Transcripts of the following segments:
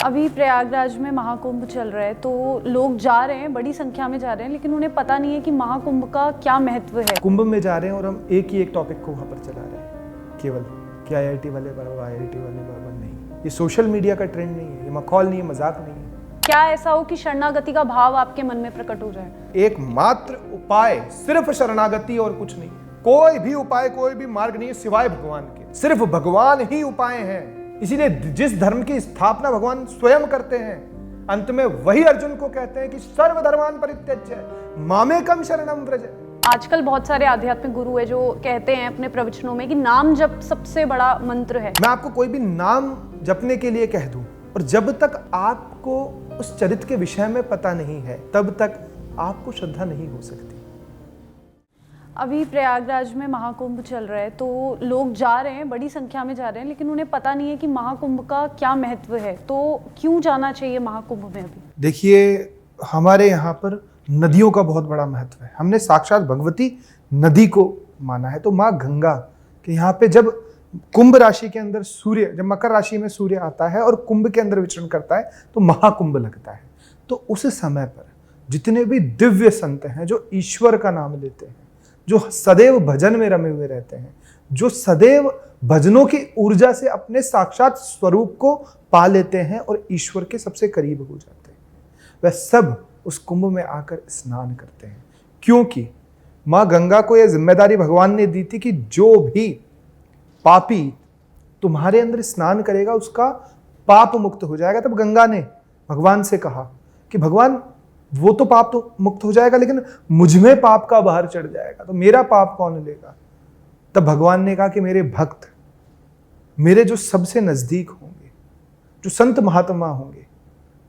अभी प्रयागराज में महाकुंभ चल रहा है, तो लोग जा रहे हैं, बड़ी संख्या में जा रहे हैं, लेकिन उन्हें पता नहीं है कि महाकुंभ का क्या महत्व है। कुंभ में जा रहे हैं और हम एक ही एक टॉपिक को वहाँ पर चला रहे हैं केवल कि आईआईटी वाले बराबर, आईआईटी वाले बराबर। नहीं, ये सोशल मीडिया का ट्रेंड नहीं है, ये मखौल नहीं है, मजाक नहीं है। क्या ऐसा हो कि शरणागति का भाव आपके मन में प्रकट हो जाए? एकमात्र उपाय सिर्फ शरणागति और कुछ नहीं। कोई भी उपाय, कोई भी मार्ग नहीं है सिवाय भगवान के। सिर्फ भगवान ही उपाय हैं। इसीलिए जिस धर्म की स्थापना भगवान स्वयं करते हैं, अंत में वही अर्जुन को कहते हैं कि सर्वधर्मान परित्यज्य मामेकम शरणम व्रज। आजकल बहुत सारे आध्यात्मिक गुरु है जो कहते हैं अपने प्रवचनों में कि नाम जप सबसे बड़ा मंत्र है। मैं आपको कोई भी नाम जपने के लिए कह दूं, और जब तक आपको उस चरित्र के विषय में पता नहीं है, तब तक आपको श्रद्धा नहीं हो सकती। अभी प्रयागराज में महाकुंभ चल रहा है, तो लोग जा रहे हैं, बड़ी संख्या में जा रहे हैं, लेकिन उन्हें पता नहीं है कि महाकुंभ का क्या महत्व है। तो क्यों जाना चाहिए महाकुंभ में? अभी देखिए, हमारे यहाँ पर नदियों का बहुत बड़ा महत्व है। हमने साक्षात भगवती नदी को माना है। तो माँ गंगा के यहाँ पे जब कुंभ राशि के अंदर सूर्य, जब मकर राशि में सूर्य आता है और कुंभ के अंदर विचरण करता है, तो महाकुंभ लगता है। तो उस समय पर जितने भी दिव्य संत हैं जो ईश्वर का नाम लेते हैं, जो सदैव भजन में रमे हुए रहते हैं, जो सदैव भजनों की ऊर्जा से अपने साक्षात स्वरूप को पा लेते हैं और ईश्वर के सबसे करीब हो जाते हैं, वह सब उस कुंभ में आकर स्नान करते हैं। क्योंकि माँ गंगा को यह जिम्मेदारी भगवान ने दी थी कि जो भी पापी तुम्हारे अंदर स्नान करेगा उसका पाप मुक्त हो जाएगा। तब गंगा ने भगवान से कहा कि भगवान, वो तो पाप तो मुक्त हो जाएगा, लेकिन मुझ में पाप का भार चढ़ जाएगा, तो मेरा पाप कौन लेगा? तब भगवान ने कहा कि मेरे भक्त, मेरे जो सबसे नजदीक होंगे, जो संत महात्मा होंगे,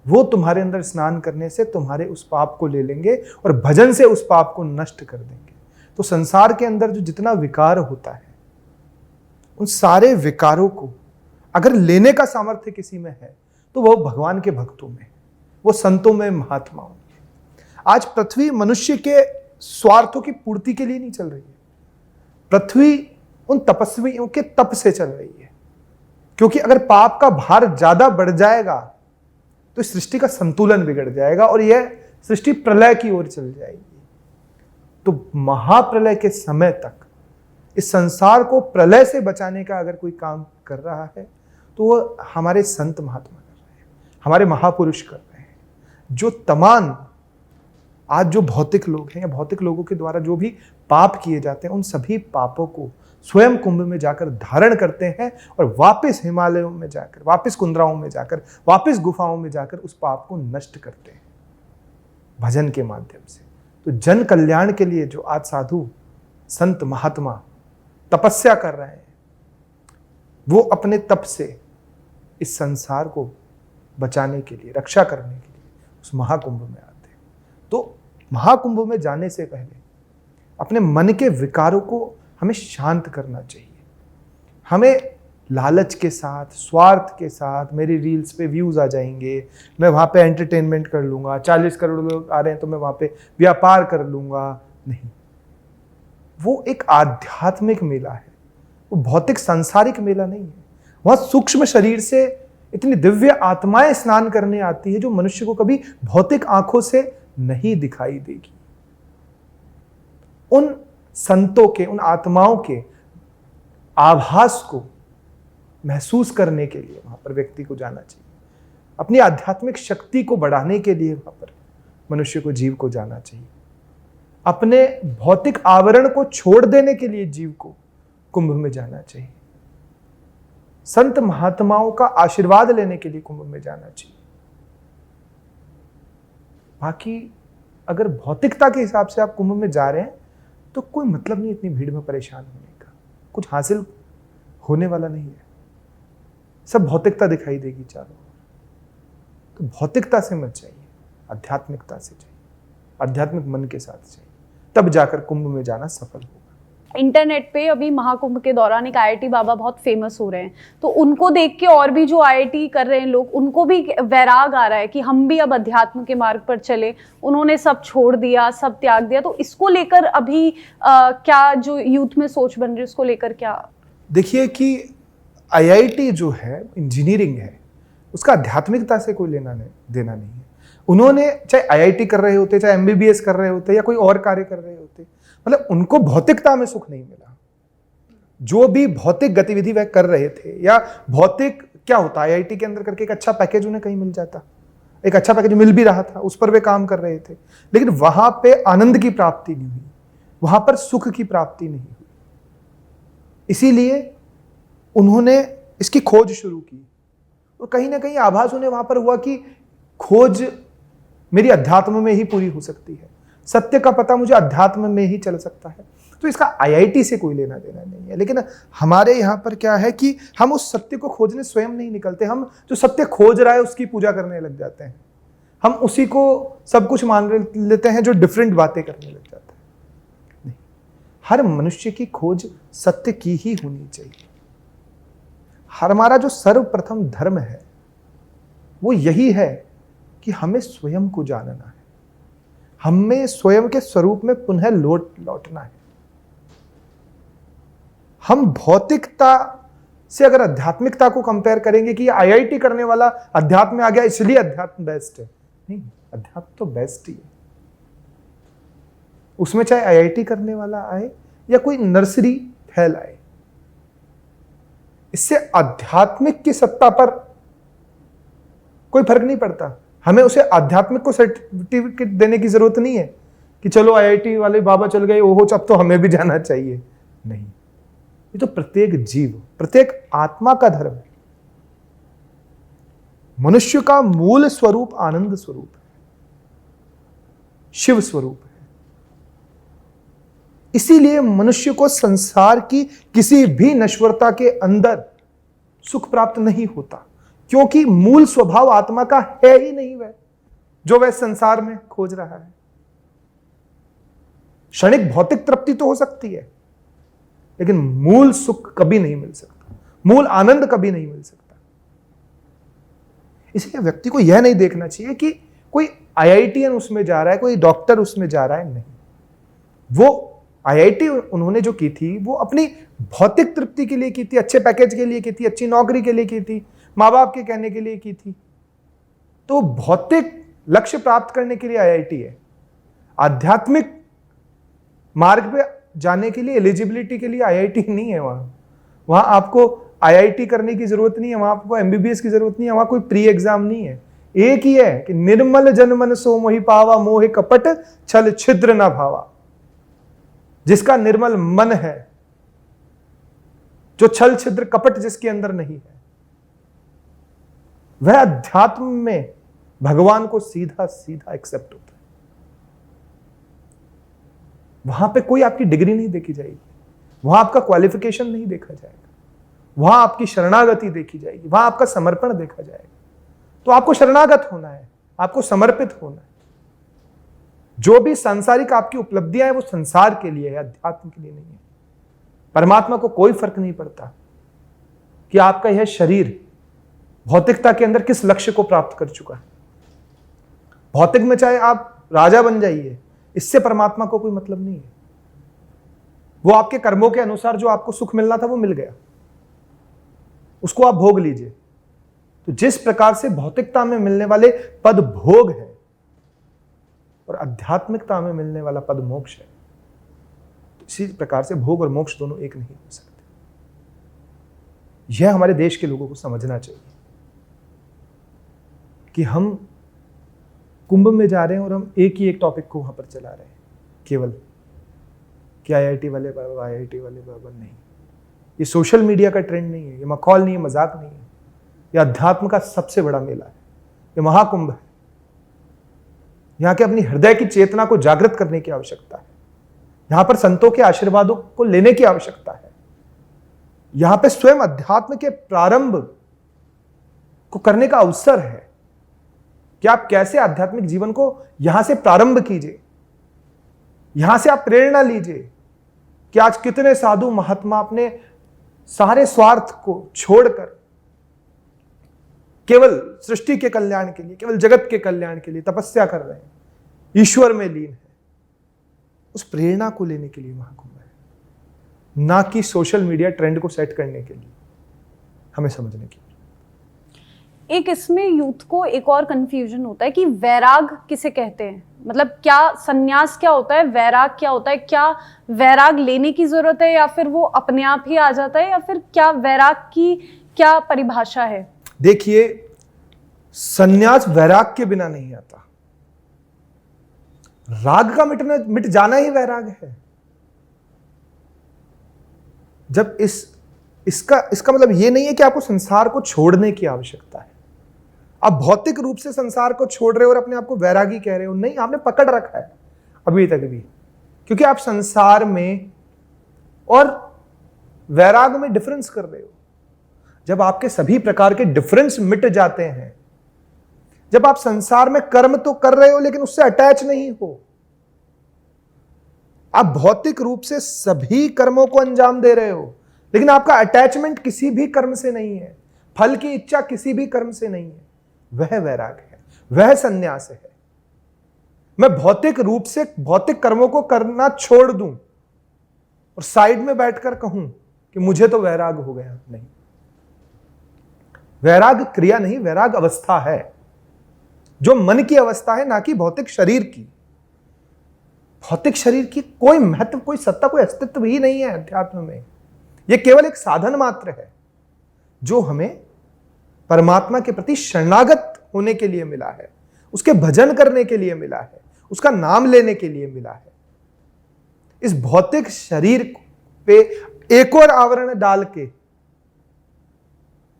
वो तुम्हारे अंदर स्नान करने से तुम्हारे उस पाप को ले लेंगे और भजन से उस पाप को नष्ट कर देंगे। तो संसार के अंदर जो जितना विकार होता है, उन सारे विकारों को अगर लेने का सामर्थ्य किसी में है, तो वो भगवान के भक्तों में, वो संतों में, महात्माओं में। आज पृथ्वी मनुष्य के स्वार्थों की पूर्ति के लिए नहीं चल रही है। पृथ्वी उन तपस्वियों के तप से चल रही है। क्योंकि अगर पाप का भार ज्यादा बढ़ जाएगा तो सृष्टि का संतुलन बिगड़ जाएगा और यह सृष्टि प्रलय की ओर चल जाएगी। तो महाप्रलय के समय तक इस संसार को प्रलय से बचाने का अगर कोई काम कर रहा है, तो वो हमारे संत महात्मा कर रहे हैं, हमारे महापुरुष कर रहे हैं। जो तमाम आज जो भौतिक लोग हैं या भौतिक लोगों के द्वारा जो भी पाप किए जाते हैं, उन सभी पापों को स्वयं कुंभ में जाकर धारण करते हैं और वापस हिमालयों में जाकर, वापस कुंद्राओं में जाकर, वापस गुफाओं में जाकर उस पाप को नष्ट करते हैं भजन के माध्यम से। तो जन कल्याण के लिए जो आज साधु संत महात्मा तपस्या कर रहे हैं, वो अपने तप से इस संसार को बचाने के लिए, रक्षा करने के लिए उस महाकुंभ में आते हैं। तो महाकुंभ में जाने से पहले अपने मन के विकारों को हमें शांत करना चाहिए। हमें लालच के साथ, स्वार्थ के साथ, मेरी रील्स पे व्यूज आ जाएंगे, मैं वहाँ पे एंटरटेनमेंट कर लूँगा, 40 करोड़ लोग आ रहे हैं तो मैं वहाँ पे व्यापार कर लूँगा, नहीं। वो एक आध्यात्मिक मेला है, वो भौतिक सांसारिक मेला नहीं है। वहाँ सूक्ष्म शरीर से इतनी दिव्य आत्माएं स्नान करने आती है जो मनुष्य को कभी भौतिक आंखों से नहीं दिखाई देगी। उन संतों के, उन आत्माओं के आभास को महसूस करने के लिए वहां पर व्यक्ति को जाना चाहिए। अपनी आध्यात्मिक शक्ति को बढ़ाने के लिए वहां पर मनुष्य को, जीव को जाना चाहिए। अपने भौतिक आवरण को छोड़ देने के लिए जीव को कुंभ में जाना चाहिए। संत महात्माओं का आशीर्वाद लेने के लिए कुंभ में जाना चाहिए। बाकी अगर भौतिकता के हिसाब से आप कुंभ में जा रहे हैं तो कोई मतलब नहीं इतनी भीड़ में परेशान होने का, कुछ हासिल होने वाला नहीं है। सब भौतिकता दिखाई देगी चारों ओर। तो भौतिकता से मत जाइए, आध्यात्मिकता से जाइए, आध्यात्मिक मन के साथ जाइए, तब जाकर कुंभ में जाना सफल होगा। इंटरनेट पे अभी महाकुंभ के दौरान एक आईआईटी बाबा बहुत फेमस हो रहे हैं, तो उनको देख के और भी जो आईआईटी कर रहे हैं लोग, उनको भी वैराग आ रहा है कि हम भी अब अध्यात्म के मार्ग पर चले। उन्होंने सब छोड़ दिया, सब त्याग दिया। तो इसको लेकर अभी क्या जो यूथ में सोच बन रही है, उसको लेकर क्या? देखिए कि आईआईटी जो है इंजीनियरिंग है, उसका आध्यात्मिकता से कोई लेना नहीं देना नहीं है। उन्होंने चाहे आईआईटी कर रहे होते, चाहे एमबीबीएस कर रहे होते या कोई और कार्य कर रहे होते, मतलब उनको भौतिकता में सुख नहीं मिला। जो भी भौतिक गतिविधि वह कर रहे थे, या भौतिक क्या होता है, आईआईटी के अंदर करके एक अच्छा पैकेज उन्हें कहीं मिल जाता, एक अच्छा पैकेज मिल भी रहा था, उस पर वे काम कर रहे थे, लेकिन वहां पे आनंद की प्राप्ति नहीं हुई, वहां पर सुख की प्राप्ति नहीं हुई। इसीलिए उन्होंने इसकी खोज शुरू की, और कहीं ना कहीं आभास उन्हें वहां पर हुआ कि खोज मेरी अध्यात्म में ही पूरी हो सकती है, सत्य का पता मुझे अध्यात्म में ही चल सकता है। तो इसका आईआईटी से कोई लेना देना नहीं है। लेकिन हमारे यहाँ पर क्या है कि हम उस सत्य को खोजने स्वयं नहीं निकलते, हम जो सत्य खोज रहा है उसकी पूजा करने लग जाते हैं, हम उसी को सब कुछ मान लेते हैं जो डिफरेंट बातें करने लग जाते हैं। नहीं, हर मनुष्य की खोज सत्य की ही होनी चाहिए। हमारा जो सर्वप्रथम धर्म है वो यही है कि हमें स्वयं को जानना है, हमें स्वयं के स्वरूप में पुनः लौटना है। हम भौतिकता से अगर आध्यात्मिकता को कंपेयर करेंगे कि आईआईटी करने वाला अध्यात्म में आ गया इसलिए अध्यात्म बेस्ट है, नहीं, अध्यात्म तो बेस्ट ही है। उसमें चाहे आईआईटी करने वाला आए या कोई नर्सरी फैल आए, इससे आध्यात्मिक की सत्ता पर कोई फर्क नहीं पड़ता। हमें उसे आध्यात्मिक को सर्टिफिकेट देने की जरूरत नहीं है कि चलो आईआईटी वाले बाबा चल गए, ओहो अब तो हमें भी जाना चाहिए। नहीं, ये तो प्रत्येक जीव, प्रत्येक आत्मा का धर्म है। मनुष्य का मूल स्वरूप आनंद स्वरूप है, शिव स्वरूप है। इसीलिए मनुष्य को संसार की किसी भी नश्वरता के अंदर सुख प्राप्त नहीं होता, क्योंकि मूल स्वभाव आत्मा का है ही नहीं वह जो वह संसार में खोज रहा है। क्षणिक भौतिक तृप्ति तो हो सकती है, लेकिन मूल सुख कभी नहीं मिल सकता, मूल आनंद कभी नहीं मिल सकता। इसलिए व्यक्ति को यह नहीं देखना चाहिए कि कोई आईआईटीएन उसमें जा रहा है, कोई डॉक्टर उसमें जा रहा है। नहीं, वो आईआईटी उन्होंने जो की थी वो अपनी भौतिक तृप्ति के लिए की थी, अच्छे पैकेज के लिए की थी, अच्छी नौकरी के लिए की थी, माँ बाप के कहने के लिए की थी। तो भौतिक लक्ष्य प्राप्त करने के लिए आईआईटी है। आध्यात्मिक मार्ग पे जाने के लिए, एलिजिबिलिटी के लिए आईआईटी नहीं है। वहां आपको आईआईटी करने की जरूरत नहीं है, वहां आपको एमबीबीएस की जरूरत नहीं है, वहां कोई प्री एग्जाम नहीं है। एक ही है कि निर्मल जन मन सो मोहि पावा, मोहि कपट छल छिद्र न भावा। जिसका निर्मल मन है, जो छल छिद्र कपट जिसके अंदर नहीं है, वह अध्यात्म में भगवान को सीधा सीधा एक्सेप्ट होता है। वहां पे कोई आपकी डिग्री नहीं देखी जाएगी, वहां आपका क्वालिफिकेशन नहीं देखा जाएगा, वहां आपकी शरणागति देखी जाएगी, वहां आपका समर्पण देखा जाएगा। तो आपको शरणागत होना है, आपको समर्पित होना है। जो भी सांसारिक आपकी उपलब्धियां हैं वो संसार के लिए है, अध्यात्म के लिए नहीं है। परमात्मा को कोई फर्क नहीं पड़ता कि आपका यह शरीर भौतिकता के अंदर किस लक्ष्य को प्राप्त कर चुका है। भौतिक में चाहे आप राजा बन जाइए, इससे परमात्मा को कोई मतलब नहीं है। वो आपके कर्मों के अनुसार जो आपको सुख मिलना था वो मिल गया, उसको आप भोग लीजिए। तो जिस प्रकार से भौतिकता में मिलने वाले पद भोग है और आध्यात्मिकता में मिलने वाला पद मोक्ष है, तो इसी प्रकार से भोग और मोक्ष दोनों एक नहीं हो सकते। यह हमारे देश के लोगों को समझना चाहिए कि हम कुंभ में जा रहे हैं और हम एक ही एक टॉपिक को वहां पर चला रहे हैं, केवल कि आईआईटी वाले बाबा, आईआईटी वाले बाबा। नहीं, ये सोशल मीडिया का ट्रेंड नहीं है, ये मखौल नहीं है, मजाक नहीं है। ये अध्यात्म का सबसे बड़ा मेला है, ये महाकुंभ है। यहाँ के अपनी हृदय की चेतना को जागृत करने की आवश्यकता है, यहां पर संतों के आशीर्वादों को लेने की आवश्यकता है। यहां पे स्वयं अध्यात्म के प्रारंभ को करने का अवसर है कि आप कैसे आध्यात्मिक जीवन को यहां से प्रारंभ कीजिए, यहां से आप प्रेरणा लीजिए कि आज कितने साधु महात्मा अपने सारे स्वार्थ को छोड़कर केवल सृष्टि के कल्याण के लिए, केवल जगत के कल्याण के लिए तपस्या कर रहे हैं, ईश्वर में लीन है। उस प्रेरणा को लेने के लिए महाकुंभ है, ना कि सोशल मीडिया ट्रेंड को सेट करने के लिए। हमें समझने की एक इसमें यूथ को एक और कंफ्यूजन होता है कि वैराग किसे कहते हैं, मतलब क्या संन्यास क्या होता है, वैराग क्या होता है, क्या वैराग लेने की जरूरत है या फिर वो अपने आप ही आ जाता है, या फिर क्या वैराग की क्या परिभाषा है? देखिए, संन्यास वैराग के बिना नहीं आता। राग का मिट जाना ही वैराग है। जब इसका मतलब यह नहीं है कि आपको संसार को छोड़ने की आवश्यकता है। आप भौतिक रूप से संसार को छोड़ रहे हो और अपने आप को वैरागी कह रहे हो, नहीं, आपने पकड़ रखा है अभी तक भी, क्योंकि आप संसार में और वैराग में डिफरेंस कर रहे हो। जब आपके सभी प्रकार के डिफरेंस मिट जाते हैं, जब आप संसार में कर्म तो कर रहे हो लेकिन उससे अटैच नहीं हो, आप भौतिक रूप से सभी कर्मों को अंजाम दे रहे हो लेकिन आपका अटैचमेंट किसी भी कर्म से नहीं है, फल की इच्छा किसी भी कर्म से नहीं है, वह वैराग है, वह संन्यास है। मैं भौतिक रूप से भौतिक कर्मों को करना छोड़ दूं और साइड में बैठकर कहूं कि मुझे तो वैराग हो गया, नहीं। वैराग क्रिया नहीं, वैराग अवस्था है, जो मन की अवस्था है, ना कि भौतिक शरीर की। भौतिक शरीर की कोई महत्व, कोई सत्ता, कोई अस्तित्व ही नहीं है अध्यात्म में। यह केवल एक साधन मात्र है जो हमें परमात्मा के प्रति शरणागत होने के लिए मिला है, उसके भजन करने के लिए मिला है, उसका नाम लेने के लिए मिला है। इस भौतिक शरीर पे एक और आवरण डाल के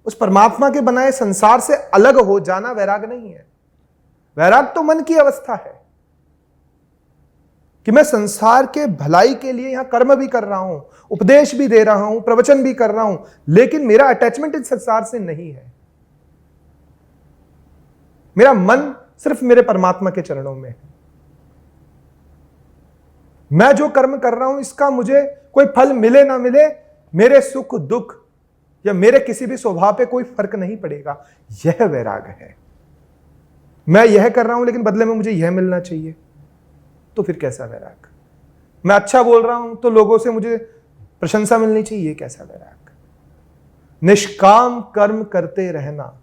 उस परमात्मा के बनाए संसार से अलग हो जाना वैराग नहीं है। वैराग तो मन की अवस्था है कि मैं संसार के भलाई के लिए यहां कर्म भी कर रहा हूं, उपदेश भी दे रहा हूं, प्रवचन भी कर रहा हूं, लेकिन मेरा अटैचमेंट इस संसार से नहीं है। मेरा मन सिर्फ मेरे परमात्मा के चरणों में है। मैं जो कर्म कर रहा हूं इसका मुझे कोई फल मिले ना मिले, मेरे सुख दुख या मेरे किसी भी स्वभाव पे कोई फर्क नहीं पड़ेगा। यह वैराग है। मैं यह कर रहा हूं लेकिन बदले में मुझे यह मिलना चाहिए, तो फिर कैसा वैराग? मैं अच्छा बोल रहा हूं तो लोगों से मुझे प्रशंसा मिलनी चाहिए, ये कैसा वैराग? निष्काम कर्म करते रहना,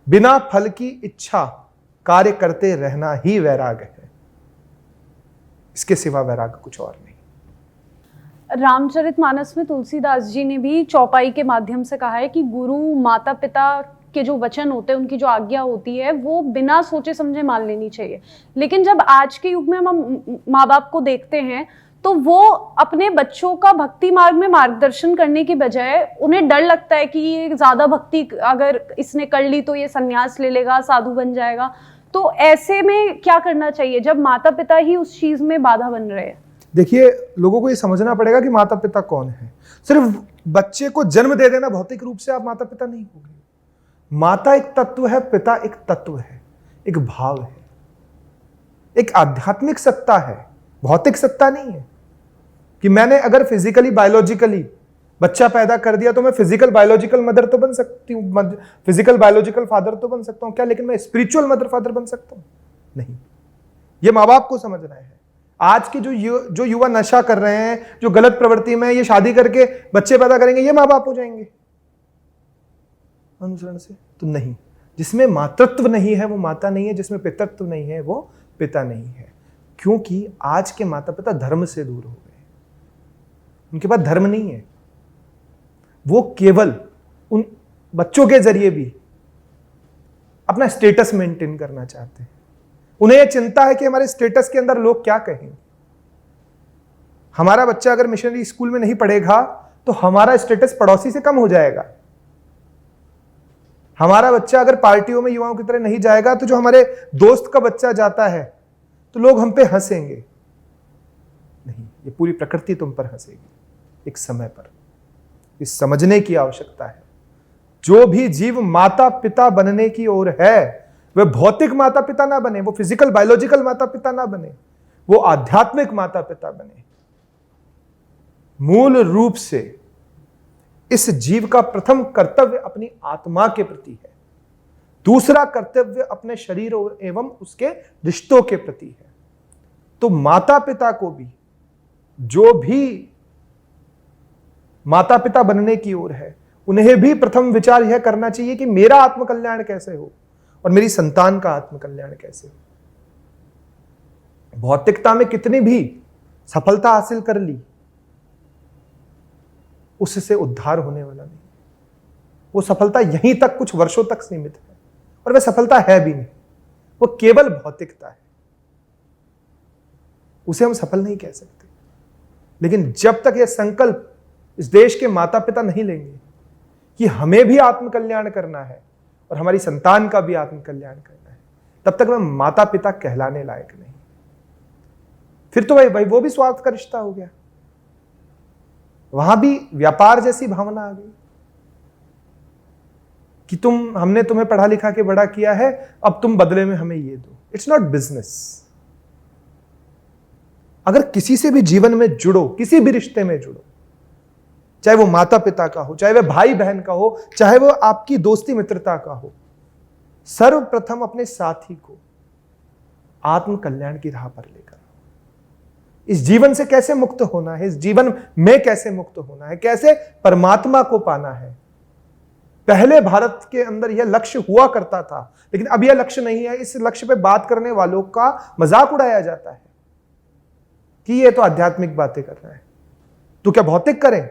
बिना फल की इच्छा कार्य करते रहना ही वैराग है। इसके सिवा वैराग कुछ और नहीं। रामचरितमानस में तुलसीदास जी ने भी चौपाई के माध्यम से कहा है कि गुरु माता पिता के जो वचन होते हैं, उनकी जो आज्ञा होती है, वो बिना सोचे समझे मान लेनी चाहिए। लेकिन जब आज के युग में हम माँ बाप को देखते हैं तो वो अपने बच्चों का भक्ति मार्ग में मार्गदर्शन करने की बजाय उन्हें डर लगता है कि ये ज्यादा भक्ति अगर इसने कर ली तो ये संन्यास ले लेगा, साधु बन जाएगा। तो ऐसे में क्या करना चाहिए जब माता पिता ही उस चीज में बाधा बन रहे हैं? देखिए, लोगों को ये समझना पड़ेगा कि माता पिता कौन है। सिर्फ बच्चे को जन्म दे देना भौतिक रूप से आप माता पिता नहीं होंगे। माता एक तत्व है, पिता एक तत्व है, एक भाव है, एक आध्यात्मिक सत्ता है, भौतिक सत्ता नहीं है। कि मैंने अगर फिजिकली बायोलॉजिकली बच्चा पैदा कर दिया तो मैं फिजिकल बायोलॉजिकल मदर तो बन सकती हूँ, फिजिकल बायोलॉजिकल फादर तो बन सकता हूँ क्या, लेकिन मैं स्पिरिचुअल मदर फादर बन सकता हूँ? नहीं। ये माँ बाप को समझना है। आज के जो युवा नशा कर रहे हैं, जो गलत प्रवृत्ति में, ये शादी करके बच्चे पैदा करेंगे, ये माँ बाप हो जाएंगे अनुसरण से? तो नहीं। जिसमें मातृत्व नहीं है वो माता नहीं है, जिसमें पितृत्व नहीं है वो पिता नहीं है। क्योंकि आज के माता पिता धर्म से दूर हो गए, उनके पास धर्म नहीं है। वो केवल उन बच्चों के जरिए भी अपना स्टेटस मेंटेन करना चाहते हैं। उन्हें यह चिंता है कि हमारे स्टेटस के अंदर लोग क्या कहेंगे। हमारा बच्चा अगर मिशनरी स्कूल में नहीं पढ़ेगा तो हमारा स्टेटस पड़ोसी से कम हो जाएगा। हमारा बच्चा अगर पार्टियों में युवाओं की तरह नहीं जाएगा तो जो हमारे दोस्त का बच्चा जाता है तो लोग हम पे हंसेंगे। नहीं, ये पूरी प्रकृति तुम पर हंसेगी एक समय पर। इस समझने की आवश्यकता है, जो भी जीव माता पिता बनने की ओर है वह भौतिक माता पिता ना बने, वो फिजिकल बायोलॉजिकल माता पिता ना बने, वो आध्यात्मिक माता पिता बने। मूल रूप से इस जीव का प्रथम कर्तव्य अपनी आत्मा के प्रति है, दूसरा कर्तव्य अपने शरीर एवं उसके रिश्तों के प्रति है। तो माता पिता को भी, जो भी माता पिता बनने की ओर है, उन्हें भी प्रथम विचार यह करना चाहिए कि मेरा आत्मकल्याण कैसे हो और मेरी संतान का आत्मकल्याण कैसे हो। भौतिकता में कितनी भी सफलता हासिल कर ली, उससे उद्धार होने वाला नहीं। वो सफलता यहीं तक कुछ वर्षों तक सीमित है, और वह सफलता है भी नहीं, वो केवल भौतिकता है, उसे हम सफल नहीं कह सकते। लेकिन जब तक यह संकल्प इस देश के माता पिता नहीं लेंगे कि हमें भी आत्मकल्याण करना है और हमारी संतान का भी आत्मकल्याण करना है, तब तक वह माता पिता कहलाने लायक नहीं। फिर तो भाई वो भी स्वार्थ का रिश्ता हो गया, वहां भी व्यापार जैसी भावना आ गई कि हमने तुम्हें पढ़ा लिखा के बड़ा किया है, अब तुम बदले में हमें ये दो। It's not business. अगर किसी से भी जीवन में जुड़ो, किसी भी रिश्ते में जुड़ो, चाहे वो माता पिता का हो, चाहे वह भाई बहन का हो, चाहे वो आपकी दोस्ती मित्रता का हो, सर्वप्रथम अपने साथी को आत्मकल्याण की राह पर लेकर इस जीवन से कैसे मुक्त होना है, इस जीवन में कैसे मुक्त होना है, कैसे परमात्मा को पाना है। पहले भारत के अंदर यह लक्ष्य हुआ करता था, लेकिन अब यह लक्ष्य नहीं है। इस लक्ष्य पे बात करने वालों का मजाक उड़ाया जाता है कि ये तो आध्यात्मिक बातें कर रहा है। तो क्या भौतिक करें,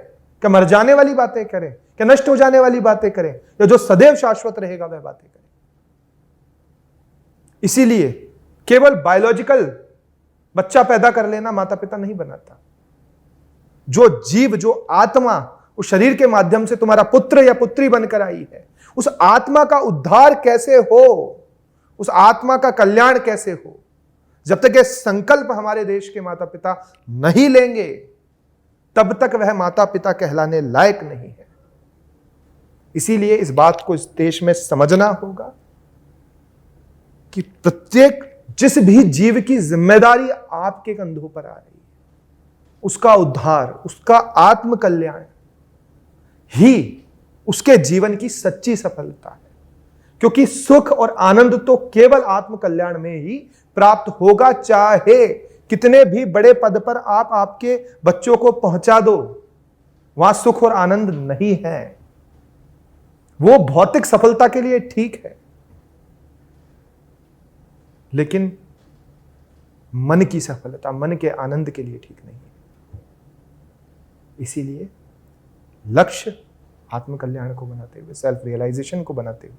क्या मर जाने वाली बातें करें, क्या नष्ट हो जाने वाली बातें करें, या जो सदैव शाश्वत रहेगा वह बातें करें। इसीलिए केवल बायोलॉजिकल बच्चा पैदा कर लेना माता पिता नहीं बनाता। जो जीव, जो आत्मा उस शरीर के माध्यम से तुम्हारा पुत्र या पुत्री बनकर आई है, उस आत्मा का उद्धार कैसे हो, उस आत्मा का कल्याण कैसे हो, जब तक यह संकल्प हमारे देश के माता पिता नहीं लेंगे, तब तक वह माता पिता कहलाने लायक नहीं है। इसीलिए इस बात को इस देश में समझना होगा कि प्रत्येक जिस भी जीव की जिम्मेदारी आपके कंधों पर आ रही है, उसका उद्धार, उसका आत्मकल्याण ही उसके जीवन की सच्ची सफलता है। क्योंकि सुख और आनंद तो केवल आत्मकल्याण में ही प्राप्त होगा। चाहे कितने भी बड़े पद पर आप आपके बच्चों को पहुंचा दो, वहां सुख और आनंद नहीं है। वो भौतिक सफलता के लिए ठीक है, लेकिन मन की सफलता, मन के आनंद के लिए ठीक नहीं है। इसीलिए लक्ष्य आत्मकल्याण को बनाते हुए, सेल्फ रियलाइजेशन को बनाते हुए,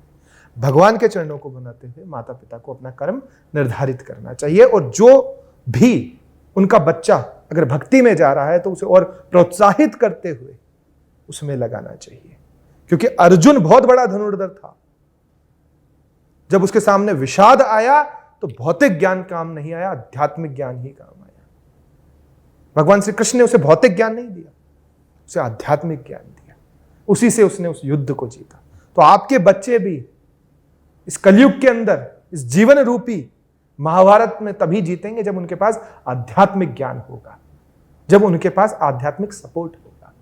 भगवान के चरणों को बनाते हुए माता पिता को अपना कर्म निर्धारित करना चाहिए। और जो भी उनका बच्चा अगर भक्ति में जा रहा है तो उसे और प्रोत्साहित करते हुए उसमें लगाना चाहिए। क्योंकि अर्जुन बहुत बड़ा धनुर्धर था, जब उसके सामने विषाद आया तो भौतिक ज्ञान काम नहीं आया, आध्यात्मिक ज्ञान ही काम आया। भगवान श्री कृष्ण ने उसे भौतिक ज्ञान नहीं दिया, उसे आध्यात्मिक ज्ञान दिया। उसी से उसने उस युद्ध को जीता। तो आपके बच्चे भी इस कलयुग के अंदर इस जीवन रूपी महाभारत में तभी जीतेंगे जब उनके पास आध्यात्मिक ज्ञान होगा, जब उनके पास आध्यात्मिक सपोर्ट होगा।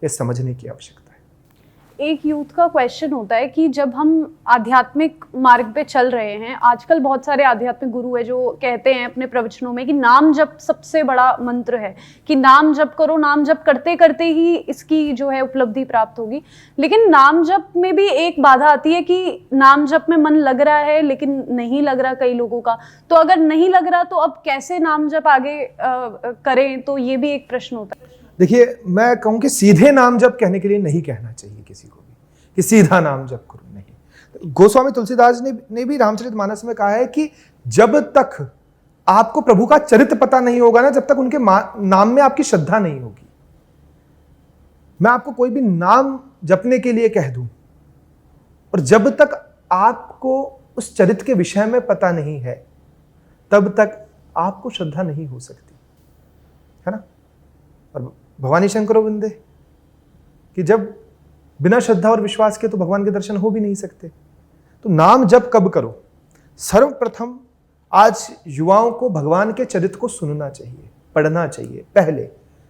यह समझने की आवश्यकता है। एक यूथ का क्वेश्चन होता है कि जब हम आध्यात्मिक मार्ग पे चल रहे हैं, आजकल बहुत सारे आध्यात्मिक गुरु है जो कहते हैं अपने प्रवचनों में कि नाम जप सबसे बड़ा मंत्र है, कि नाम जप करो, नाम जप करते करते ही इसकी जो है उपलब्धि प्राप्त होगी। लेकिन नाम जप में भी एक बाधा आती है कि नाम जप में मन लग रहा है लेकिन नहीं लग रहा कई लोगों का। तो अगर नहीं लग रहा तो अब कैसे नाम जप आगे करें, तो ये भी एक प्रश्न होता है। देखिए, मैं कहूं कि सीधे नाम जप कहने के लिए नहीं कहना चाहिए किसी को भी कि सीधा नाम जप करो, नहीं। गोस्वामी तुलसीदास ने भी रामचरितमानस में कहा है कि जब तक आपको प्रभु का चरित्र पता नहीं होगा ना, जब तक उनके नाम में आपकी श्रद्धा नहीं होगी। मैं आपको कोई भी नाम जपने के लिए कह दूं और जब तक आपको उस चरित्र के विषय में पता नहीं है, तब तक आपको श्रद्धा नहीं हो सकती, है ना। और भवानी शंकरो वंदे कि जब बिना श्रद्धा और विश्वास के तो भगवान के दर्शन हो भी नहीं सकते। तो नाम जप कब करो? सर्वप्रथम आज युवाओं को भगवान के चरित्र को सुनना चाहिए, पढ़ना चाहिए। पहले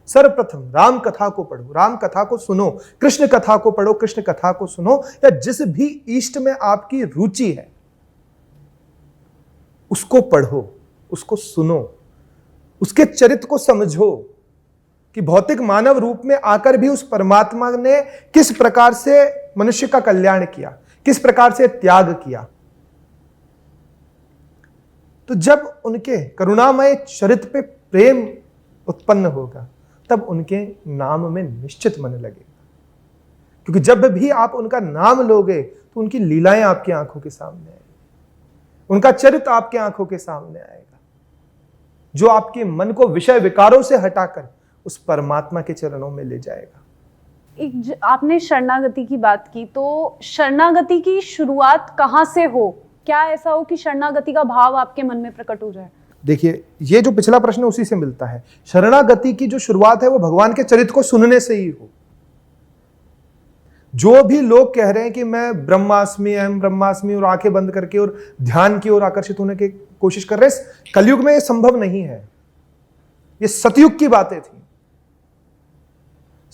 सर्वप्रथम राम कथा को पढ़ो, राम कथा को सुनो, कृष्ण कथा को पढ़ो, कृष्ण कथा को सुनो, या जिस भी इष्ट में आपकी रुचि है उसको पढ़ो, उसको सुनो, उसके चरित्र को समझो। कि भौतिक मानव रूप में आकर भी उस परमात्मा ने किस प्रकार से मनुष्य का कल्याण किया, किस प्रकार से त्याग किया। तो जब उनके करुणामय चरित्र पे प्रेम उत्पन्न होगा तब उनके नाम में निश्चित मन लगेगा, क्योंकि जब भी आप उनका नाम लोगे तो उनकी लीलाएं आपकी आंखों के सामने आएगी, उनका चरित्र आपकी आंखों के सामने आएगा, जो आपके मन को विषय विकारों से हटाकर उस परमात्मा के चरणों में ले जाएगा। आपने शरणागति की बात की, तो शरणागति की शुरुआत कहाँ से हो? क्या ऐसा हो कि शरणागति का भाव आपके मन में प्रकट हो जाए? देखिए, ये जो पिछला प्रश्न उसी से मिलता है। शरणागति की जो शुरुआत है वो भगवान के चरित्र को सुनने से ही हो। जो भी लोग कह रहे हैं कि मैं ब्रह्मास्मि, अहम ब्रह्मास्मि, और आंखें बंद करके और ध्यान की ओर आकर्षित होने की कोशिश कर रहे हैं, कलयुग में ये संभव नहीं है। ये सतयुग की बातें थी।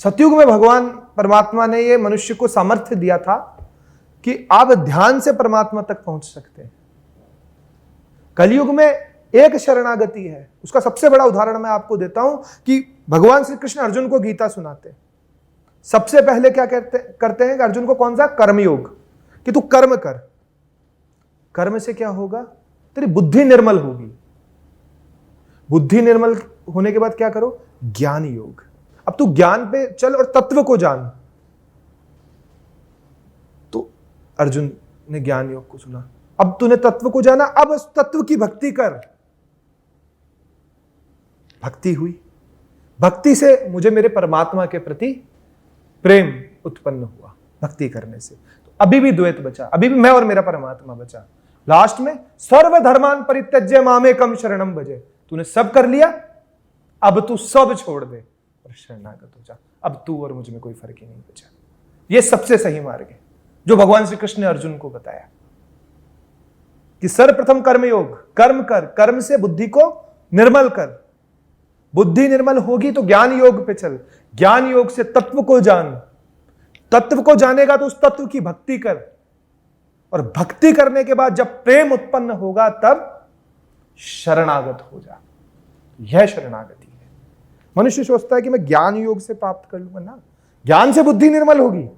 सतयुग में भगवान परमात्मा ने ये मनुष्य को सामर्थ्य दिया था कि आप ध्यान से परमात्मा तक पहुंच सकते हैं। कलयुग में एक शरणागति है। उसका सबसे बड़ा उदाहरण मैं आपको देता हूं कि भगवान श्री कृष्ण अर्जुन को गीता सुनाते हैं। सबसे पहले क्या करते हैं कि अर्जुन को कौन सा कर्मयोग, कि तू कर्म कर, कर्म से क्या होगा, तेरी बुद्धि निर्मल होगी। बुद्धि निर्मल होने के बाद क्या करो, ज्ञान योग। अब तू ज्ञान पे चल और तत्व को जान। तो अर्जुन ने ज्ञान योग को सुना, अब तूने तत्व को जाना, अब उस तत्व की भक्ति कर। भक्ति हुई, भक्ति से मुझे मेरे परमात्मा के प्रति प्रेम उत्पन्न हुआ भक्ति करने से। तो अभी भी द्वैत बचा, अभी भी मैं और मेरा परमात्मा बचा। लास्ट में सर्व धर्मान परित्यज्य मामेकम शरणम भजे। तूने सब कर लिया, अब तू सब छोड़ दे और शरणागत हो जा। अब तू और मुझ में कोई फर्क ही नहीं बचा। यह सबसे सही मार्ग है जो भगवान श्री कृष्ण ने अर्जुन को बताया कि सर्वप्रथम कर्मयोग, कर्म कर, कर्म से बुद्धि को निर्मल कर। बुद्धि निर्मल होगी तो ज्ञान योग पे चल, ज्ञान योग से तत्व को जान, तत्व को जानेगा तो उस तत्व की भक्ति कर, और भक्ति करने के बाद जब प्रेम उत्पन्न होगा तब शरणागत हो जा। यह शरणागति है। मनुष्य सोचता है कि मैं ज्ञान योग से प्राप्त कर लूंगा ना, ज्ञान से बुद्धि निर्मल होगी,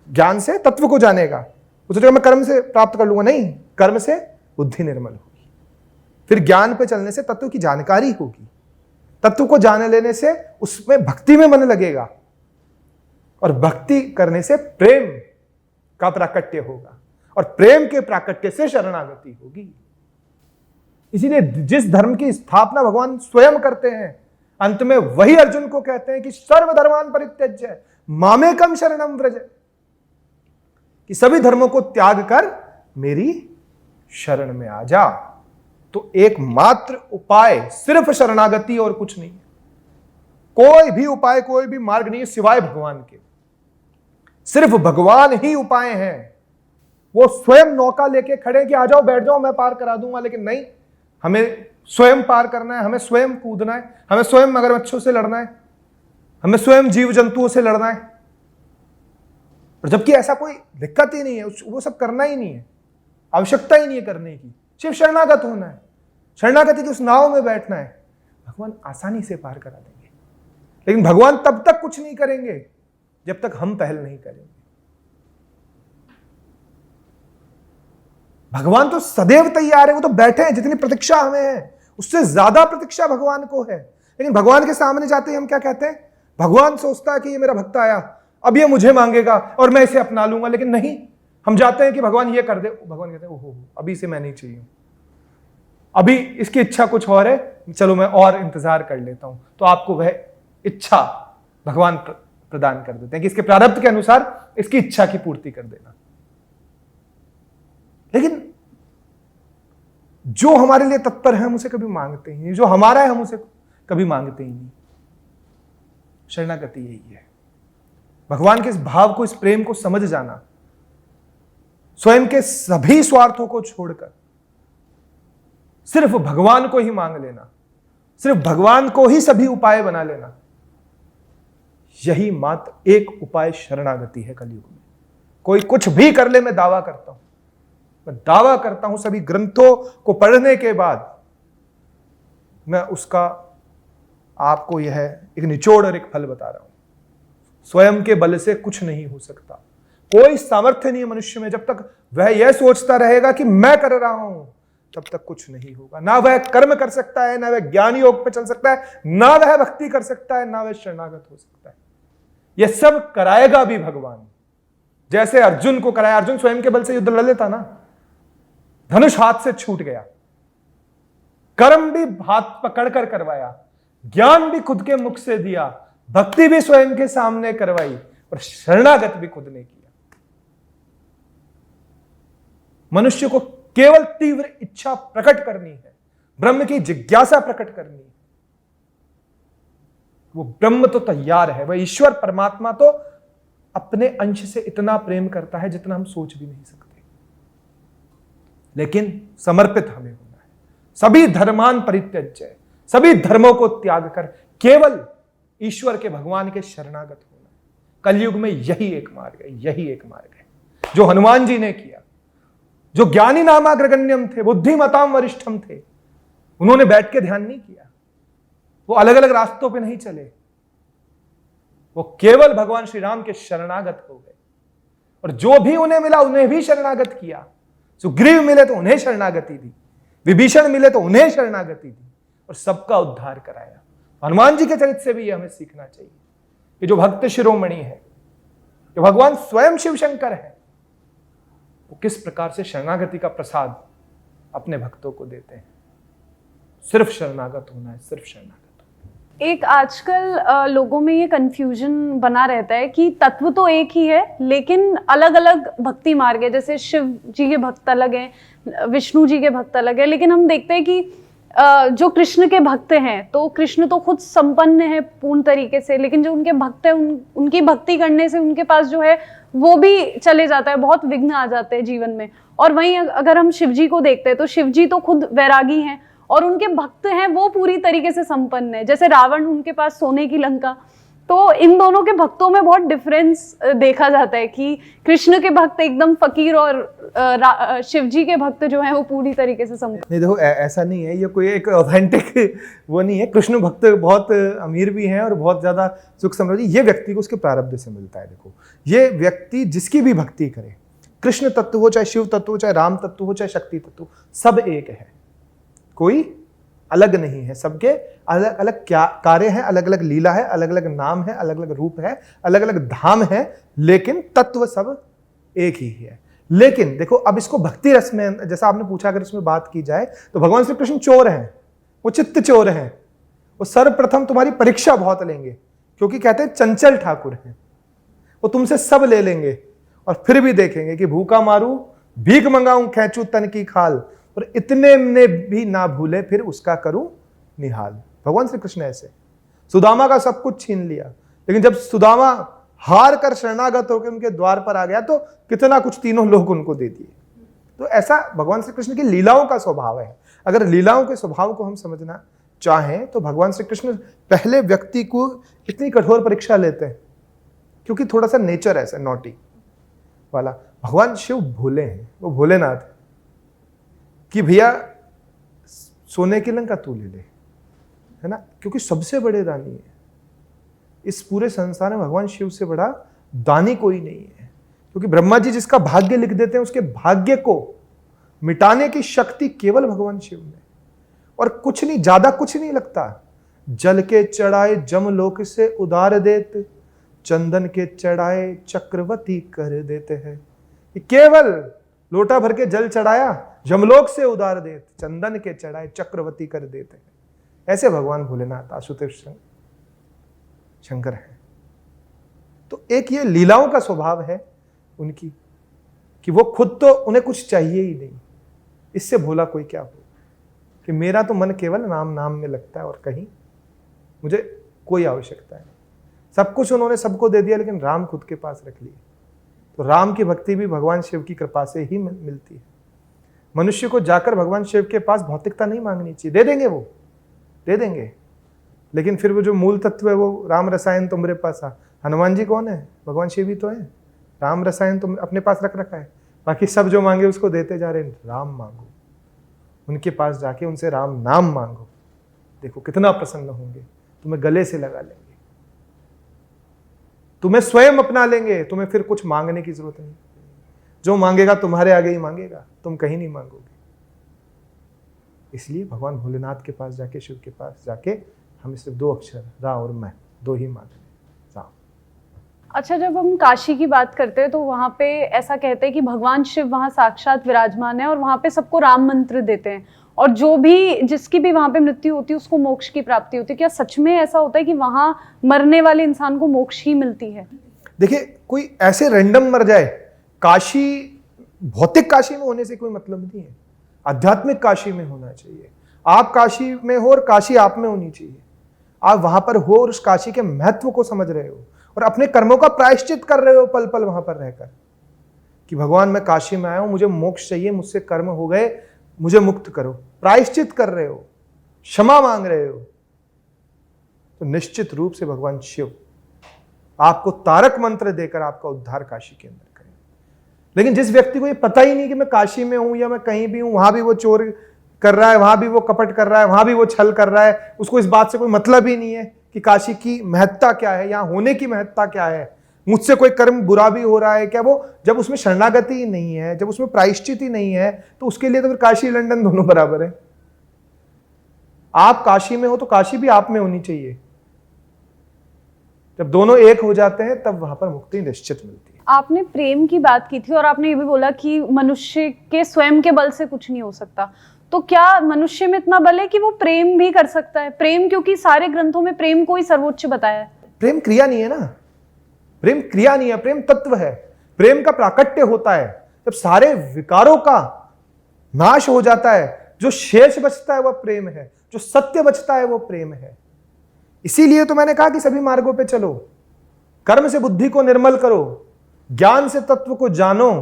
ज्ञान से तत्व को जानेगा। सोचेगा मैं कर्म से प्राप्त कर लूंगा, नहीं, कर्म से बुद्धि निर्मल होगी। फिर ज्ञान पे चलने से तत्व की जानकारी होगी, तत्व को जान लेने से उसमें भक्ति में मन लगेगा, और भक्ति करने से प्रेम का प्राकट्य होगा, और प्रेम के प्राकट्य से शरणागति होगी। इसीलिए जिस धर्म की स्थापना भगवान स्वयं करते हैं, अंत में वही अर्जुन को कहते हैं कि सर्वधर्मान परित्यज्य मामेकम शरणम व्रज, कि सभी धर्मों को त्याग कर मेरी शरण में आ जा। तो एकमात्र उपाय सिर्फ शरणागति और कुछ नहीं। कोई भी उपाय, कोई भी मार्ग नहीं है सिवाय भगवान के। सिर्फ भगवान ही उपाय हैं। वो स्वयं नौका लेके खड़े कि आ जाओ, बैठ जाओ, मैं पार करा दूंगा, लेकिन नहीं, हमें स्वयं पार करना है, हमें स्वयं कूदना है, हमें स्वयं मगरमच्छों से लड़ना है, हमें स्वयं जीव जंतुओं से लड़ना है। और जबकि ऐसा कोई दिक्कत ही नहीं है, वो सब करना ही नहीं है, आवश्यकता ही नहीं है करने की, सिर्फ शरणागत होना है, शरणागति की उस नाव में बैठना है। भगवान आसानी से पार करा देंगे, लेकिन भगवान तब तक कुछ नहीं करेंगे जब तक हम पहल नहीं करेंगे। भगवान तो सदैव तैयार है, वो तो बैठे हैं। जितनी प्रतीक्षा हमें है उससे ज्यादा प्रतीक्षा भगवान को है। लेकिन भगवान के सामने जाते ही हम क्या कहते हैं? भगवान सोचता है कि ये मेरा भक्त आया, अब ये मुझे मांगेगा और मैं इसे अपना लूंगा, लेकिन नहीं, हम जाते हैं कि भगवान ये कर दे। भगवान कहते हैं ओहो, अभी इसे मैं नहीं चाहिए, अभी इसकी इच्छा कुछ और है, चलो मैं और इंतजार कर लेता हूं। तो आपको वह इच्छा भगवान प्रदान कर देते हैं कि इसके प्रारब्ध के अनुसार इसकी इच्छा की पूर्ति कर देना। लेकिन जो हमारे लिए तत्पर है हम उसे कभी मांगते ही नहीं, जो हमारा है हम उसे कभी मांगते ही नहीं। शरणागति यही है, भगवान के इस भाव को, इस प्रेम को समझ जाना, स्वयं के सभी स्वार्थों को छोड़कर सिर्फ भगवान को ही मांग लेना, सिर्फ भगवान को ही सभी उपाय बना लेना, यही मात्र एक उपाय शरणागति है कलयुग में। कोई कुछ भी कर ले, मैं दावा करता हूं, मैं दावा करता हूं सभी ग्रंथों को पढ़ने के बाद मैं उसका आपको यह एक निचोड़ और एक फल बता रहा हूं। स्वयं के बल से कुछ नहीं हो सकता, कोई सामर्थ्य नहीं है मनुष्य में। जब तक वह यह सोचता रहेगा कि मैं कर रहा हूं, तब तक कुछ नहीं होगा। ना वह कर्म कर सकता है, ना वह ज्ञान योग पे चल सकता है, ना वह भक्ति कर सकता है, ना वह शरणागत हो सकता है। यह सब कराएगा भी भगवान। जैसे अर्जुन को कराया, अर्जुन स्वयं के बल से युद्ध लड़ लेता ना, धनुष हाथ से छूट गया, कर्म भी हाथ पकड़कर करवाया, ज्ञान भी खुद के मुख से दिया, भक्ति भी स्वयं के सामने करवाई, और शरणागत भी खुद ने किया। मनुष्य को केवल तीव्र इच्छा प्रकट करनी है, ब्रह्म की जिज्ञासा प्रकट करनी है। वो ब्रह्म तो तैयार है, वह ईश्वर परमात्मा तो अपने अंश से इतना प्रेम करता है जितना हम सोच भी नहीं सकते। लेकिन समर्पित हमें होना है। सभी धर्मान परित्यज्य, सभी धर्मों को त्याग कर केवल ईश्वर के, भगवान के शरणागत होना है। कलयुग में यही एक मार्ग है, यही एक मार्ग है जो हनुमान जी ने किया, जो ज्ञानी नामाग्रगण्यम थे, बुद्धिमताम वरिष्ठम थे। उन्होंने बैठ के ध्यान नहीं किया, वो अलग अलग रास्तों पे नहीं चले, वो केवल भगवान श्री राम के शरणागत हो गए। और जो भी उन्हें मिला उन्हें भी शरणागत किया। सुग्रीव मिले तो उन्हें शरणागति दी, विभीषण मिले तो उन्हें शरणागति दी, और सबका उद्धार कराया। हनुमान जी के चरित्र से भी यह हमें सीखना चाहिए कि जो भक्त शिरोमणि है, जो भगवान स्वयं शिव शंकर है, वो किस प्रकार से शरणागति का प्रसाद अपने भक्तों को देते हैं। सिर्फ शरणागत होना है, सिर्फ शरणागत। एक आजकल लोगों में ये कंफ्यूजन बना रहता है कि तत्व तो एक ही है, लेकिन अलग अलग भक्ति मार्ग है। जैसे शिव जी के भक्त अलग हैं, विष्णु जी के भक्त अलग है, लेकिन हम देखते हैं कि जो कृष्ण के भक्त हैं, तो कृष्ण तो खुद संपन्न है पूर्ण तरीके से, लेकिन जो उनके भक्त हैं उनकी भक्ति करने से उनके पास जो है वो भी चले जाता है, बहुत विघ्न आ जाते हैं जीवन में। और वहीं अगर हम शिव जी को देखते हैं तो शिव जी तो खुद वैरागी हैं और उनके भक्त हैं वो पूरी तरीके से संपन्न है। जैसे रावण, उनके पास सोने की लंका। तो इन दोनों के भक्तों में बहुत डिफरेंस देखा जाता है कि कृष्ण के भक्त एकदम फकीर और शिव जी के भक्त जो हैं वो पूरी तरीके से संपन्न। नहीं देखो, ऐसा नहीं है, ये कोई एक ऑथेंटिक वो नहीं है। कृष्ण भक्त बहुत अमीर भी हैं और बहुत ज्यादा सुख समृद्धि, ये व्यक्ति को उसके प्रारब्ध से मिलता है। देखो, ये व्यक्ति जिसकी भी भक्ति करे, कृष्ण तत्व हो, चाहे शिव तत्व हो, चाहे राम तत्व हो, चाहे शक्ति तत्व, सब एक है, कोई अलग नहीं है। सबके अलग अलग क्या कार्य हैं, अलग अलग लीला है, अलग अलग नाम है, अलग अलग रूप है, अलग अलग धाम है, लेकिन तत्व सब एक ही है। लेकिन देखो, अब इसको भक्ति रस में, जैसा आपने पूछा, अगर इसमें बात की जाए तो भगवान श्री कृष्ण चोर हैं, वो चित्त चोर हैं। वो सर्वप्रथम तुम्हारी परीक्षा बहुत लेंगे, क्योंकि कहते हैं चंचल ठाकुर हैं। वो तुमसे सब ले लेंगे और फिर भी देखेंगे कि भूखा मारू, भीख मंगाऊं, खैंचू तन की खाल, और इतने में भी ना भूले, फिर उसका करूं निहाल। भगवान श्री कृष्ण ऐसे। सुदामा का सब कुछ छीन लिया, लेकिन जब सुदामा हार कर शरणागत होकर उनके द्वार पर आ गया तो कितना कुछ तीनों लोग उनको दे दिए। तो ऐसा भगवान श्री कृष्ण की लीलाओं का स्वभाव है। अगर लीलाओं के स्वभाव को हम समझना चाहें तो भगवान श्री कृष्ण पहले व्यक्ति को इतनी कठोर परीक्षा लेते हैं, क्योंकि थोड़ा सा नेचर ऐसा नॉटी वाला। भगवान शिव भोले हैं, वो भोलेनाथ है कि भैया सोने की लंका तू ले ले, है ना, क्योंकि सबसे बड़े दानी है इस पूरे संसार में। भगवान शिव से बड़ा दानी कोई नहीं है, क्योंकि ब्रह्मा जी जिसका भाग्य लिख देते हैं, उसके भाग्य को मिटाने की शक्ति केवल भगवान शिव में। और कुछ नहीं, ज्यादा कुछ नहीं लगता। जल के चढ़ाए जमलोक से उदार देत, चंदन के चढ़ाए चक्रवर्ती कर देते हैं। केवल लोटा भर के जल चढ़ाया, जमलोक से उदार देत, चंदन के चढ़ाए चक्रवर्ती कर देते हैं। ऐसे भगवान भोलेनाथ आशुतोष शंकर है। तो एक ये लीलाओं का स्वभाव है उनकी कि वो खुद तो, उन्हें कुछ चाहिए ही नहीं। इससे भोला कोई क्या हो कि मेरा तो मन केवल नाम नाम में लगता है और कहीं मुझे कोई आवश्यकता नहीं। सब कुछ उन्होंने सबको दे दिया, लेकिन राम खुद के पास रख लिए। तो राम की भक्ति भी भगवान शिव की कृपा से ही मिलती है। मनुष्य को जाकर भगवान शिव के पास भौतिकता नहीं मांगनी चाहिए, दे देंगे, वो दे देंगे, लेकिन फिर वो जो मूल तत्व है, वो राम रसायन तुम्हारे पास आ। हनुमान जी कौन है? भगवान शिव ही तो है। राम रसायन तुम अपने पास रख रखा है, बाकी सब जो मांगे उसको देते जा रहे हैं। राम मांगो, उनके पास जाके उनसे राम नाम मांगो, देखो कितना प्रसन्न होंगे। तुम्हें गले से लगा लेंगे, तुम्हें स्वयं अपना लेंगे, तुम्हें फिर कुछ मांगने की जरूरत नहीं। जो मांगेगा तुम्हारे आगे ही मांगेगा, तुम कहीं नहीं मांगोगे। इसलिए भगवान भोलेनाथ के पास जाके, शिव के पास जाके हमें सिर्फ 2 अक्षर रा और मैं, 2 ही मांगने। राम। अच्छा, जब हम काशी की बात करते हैं तो वहाँ पे ऐसा कहते हैं कि भगवान शिव वहाँ साक्षात विराजमान है और वहाँ पे सबको राम मंत्र देते हैं, और जो भी जिसकी भी वहाँ पे मृत्यु होती है उसको मोक्ष की प्राप्ति होती है। क्या सच में ऐसा होता है कि वहाँ मरने वाले इंसान को मोक्ष ही मिलती है? देखिए, कोई ऐसे रैंडम मर जाए, काशी भौतिक काशी में होने से कोई मतलब नहीं है, आध्यात्मिक काशी में होना चाहिए। आप काशी में हो और काशी आप में होनी चाहिए। आप वहां पर हो और उस काशी के महत्व को समझ रहे हो और अपने कर्मों का प्रायश्चित कर रहे हो पल पल वहां पर रहकर, कि भगवान मैं काशी में आया हूं, मुझे मोक्ष चाहिए, मुझसे कर्म हो गए, मुझे मुक्त करो। प्रायश्चित कर रहे हो, क्षमा मांग रहे हो, तो निश्चित रूप से भगवान शिव आपको तारक मंत्र देकर आपका उद्धार काशी के अंदर करें। लेकिन जिस व्यक्ति को ये पता ही नहीं कि मैं काशी में हूं या मैं कहीं भी हूं, वहां भी वो चोर कर रहा है, वहां भी वो कपट कर रहा है, वहां भी वो छल कर रहा है, उसको इस बात से कोई मतलब ही नहीं है कि काशी की महत्ता क्या है, यहां होने की महत्ता क्या है, मुझसे कोई कर्म बुरा भी हो रहा है क्या, वो जब उसमें शरणागति ही नहीं है, जब उसमें प्रायश्चित ही नहीं है, तो उसके लिए तो फिर काशी लंदन दोनों बराबर है। आप काशी में हो तो काशी भी आप में होनी चाहिए। जब दोनों एक हो जाते हैं तब वहां पर मुक्ति निश्चित मिलती है। आपने प्रेम की बात की थी और आपने ये भी बोला कि मनुष्य के स्वयं के बल से कुछ नहीं हो सकता। तो क्या मनुष्य में इतना बल है कि वो प्रेम भी कर सकता है? प्रेम, क्योंकि सारे ग्रंथों में प्रेम को ही सर्वोच्च बताया है। प्रेम क्रिया नहीं है ना, प्रेम क्रिया नहीं है, प्रेम तत्व है। प्रेम का प्राकट्य होता है जब सारे विकारों का नाश हो जाता है, जो शेष बचता है वह प्रेम है, जो सत्य बचता है वो प्रेम है। इसीलिए तो मैंने कहा कि सभी मार्गों पे चलो, कर्म से बुद्धि को निर्मल करो, ज्ञान से तत्व को जानो,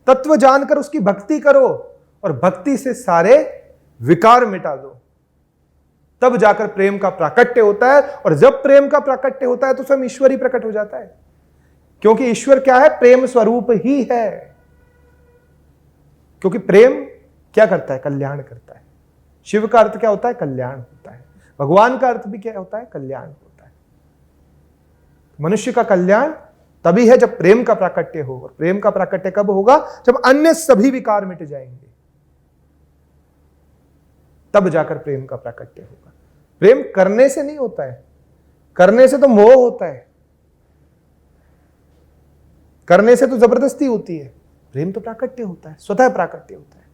तत्व जानकर उसकी भक्ति करो और भक्ति से सारे विकार मिटा दो, तब जाकर प्रेम का प्राकट्य होता है। और जब प्रेम का प्राकट्य होता है तो स्वयं ईश्वर ही प्रकट हो जाता है, क्योंकि ईश्वर क्या है? प्रेम स्वरूप ही है। क्योंकि प्रेम क्या करता है? कल्याण करता है। शिव का अर्थ क्या होता है? कल्याण होता है। भगवान का अर्थ भी क्या होता है? कल्याण होता है। मनुष्य का कल्याण तभी है जब प्रेम का प्राकट्य हो, और प्रेम का प्राकट्य कब होगा? जब अन्य सभी विकार मिट जाएंगे, तब जाकर प्रेम का प्राकट्य होगा। प्रेम करने से नहीं होता है, करने से तो मोह होता है, करने से तो जबरदस्ती होती है। प्रेम तो प्राकट्य होता है, स्वतः प्राकट्य होता है।